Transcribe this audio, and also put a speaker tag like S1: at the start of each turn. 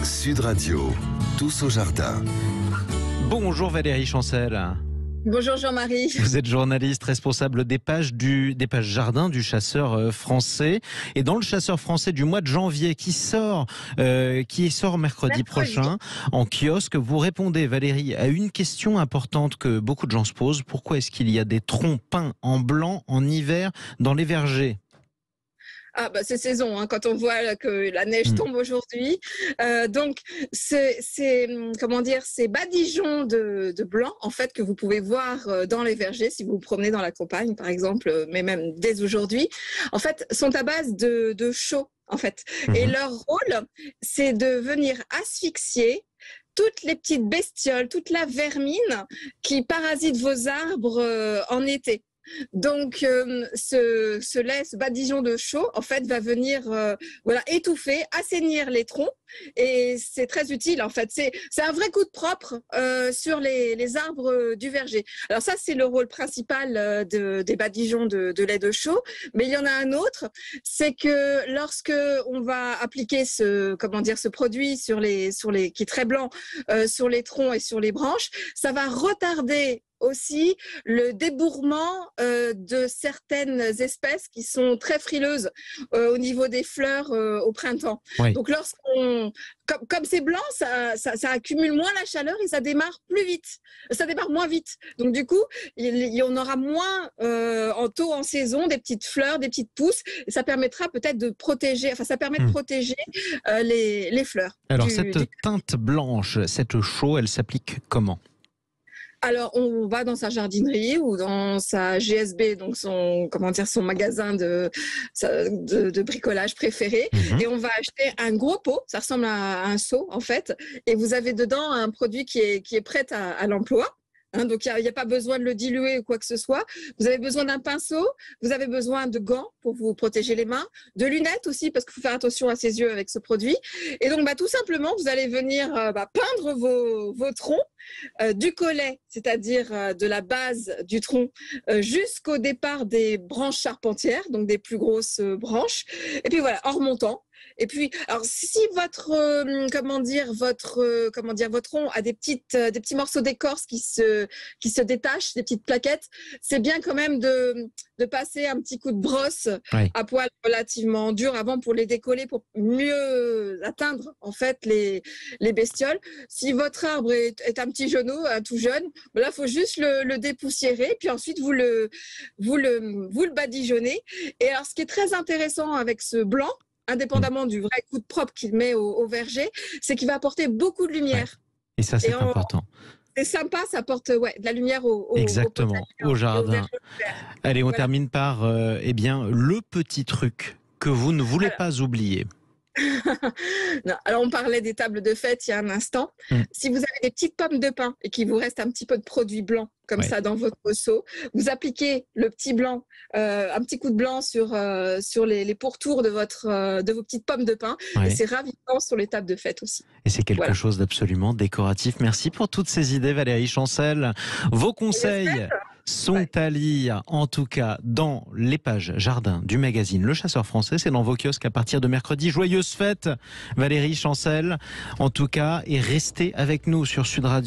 S1: Sud Radio, tous au jardin.
S2: Bonjour Valérie Chancel.
S3: Bonjour Jean-Marie.
S2: Vous êtes journaliste responsable des pages jardin du Chasseur français. Et dans le Chasseur français du mois de janvier qui sort mercredi prochain en kiosque, vous répondez, Valérie, à une question importante que beaucoup de gens se posent. Pourquoi est-ce qu'il y a des troncs peints en blanc en hiver dans les vergers ?
S3: Ah bah c'est saison, hein, quand on voit que la neige tombe aujourd'hui. Donc ces badigeons de blanc en fait que vous pouvez voir dans les vergers si vous vous promenez dans la campagne par exemple, mais même dès aujourd'hui, en fait sont à base de chaux en fait. Et leur rôle c'est de venir asphyxier toutes les petites bestioles, toute la vermine qui parasite vos arbres en été. Donc, ce lait, ce badigeon de chaux, en fait, va venir étouffer, assainir les troncs et c'est très utile, en fait. C'est un vrai coup de propre sur les arbres du verger. Alors ça, c'est le rôle principal des badigeons de lait de chaux, mais il y en a un autre, c'est que lorsque on va appliquer ce produit qui est très blanc sur les troncs et sur les branches, ça va retarder aussi le débourrement de certaines espèces qui sont très frileuses au niveau des fleurs au printemps. Oui. Donc comme c'est blanc, ça accumule moins la chaleur et ça démarre moins vite. Donc du coup, il y en aura moins en saison, des petites fleurs, des petites pousses. Et ça permettra peut-être de protéger, les fleurs.
S2: Alors cette teinte blanche, cette chaux, elle s'applique comment ?
S3: Alors, on va dans sa jardinerie ou dans sa GSB, donc son magasin de bricolage préféré, et on va acheter un gros pot, ça ressemble à un seau en fait, et vous avez dedans un produit qui est prêt à l'emploi. Donc, il n'y a pas besoin de le diluer ou quoi que ce soit. Vous avez besoin d'un pinceau, vous avez besoin de gants pour vous protéger les mains, de lunettes aussi parce qu'il faut faire attention à ses yeux avec ce produit. Et donc, tout simplement, vous allez venir peindre vos troncs du collet, c'est-à-dire de la base du tronc jusqu'au départ des branches charpentières, donc des plus grosses branches. Et puis voilà, en remontant. Et puis, alors si votre tronc a des petits morceaux d'écorce qui se détachent, des petites plaquettes, c'est bien quand même de passer un petit coup de brosse à poil relativement dur avant pour les décoller, pour mieux atteindre en fait les bestioles. Si votre arbre est un petit genou, tout jeune, là faut juste le dépoussiérer, puis ensuite vous le badigeonnez. Et alors ce qui est très intéressant avec ce blanc, indépendamment du vrai coup de propre qu'il met au verger, c'est qu'il va apporter beaucoup de lumière.
S2: Ouais. Et ça, c'est important.
S3: C'est sympa, ça apporte de la lumière
S2: Exactement, au jardin. Allez, on termine par le petit truc que vous ne voulez pas oublier.
S3: Non, alors on parlait des tables de fête il y a un instant. Si vous avez des petites pommes de pin et qu'il vous reste un petit peu de produit blanc comme ça dans votre seau, vous appliquez le petit blanc, un petit coup de blanc sur les pourtours de vos petites pommes de pin, et c'est ravissant sur les tables de fête aussi.
S2: Et c'est quelque chose d'absolument décoratif. Merci pour toutes ces idées, Valérie Chancel. Vos conseils sont à lire, en tout cas, dans les pages jardin du magazine Le Chasseur français. C'est dans vos kiosques à partir de mercredi. Joyeuses fêtes, Valérie Chancel, en tout cas, et restez avec nous sur Sud Radio.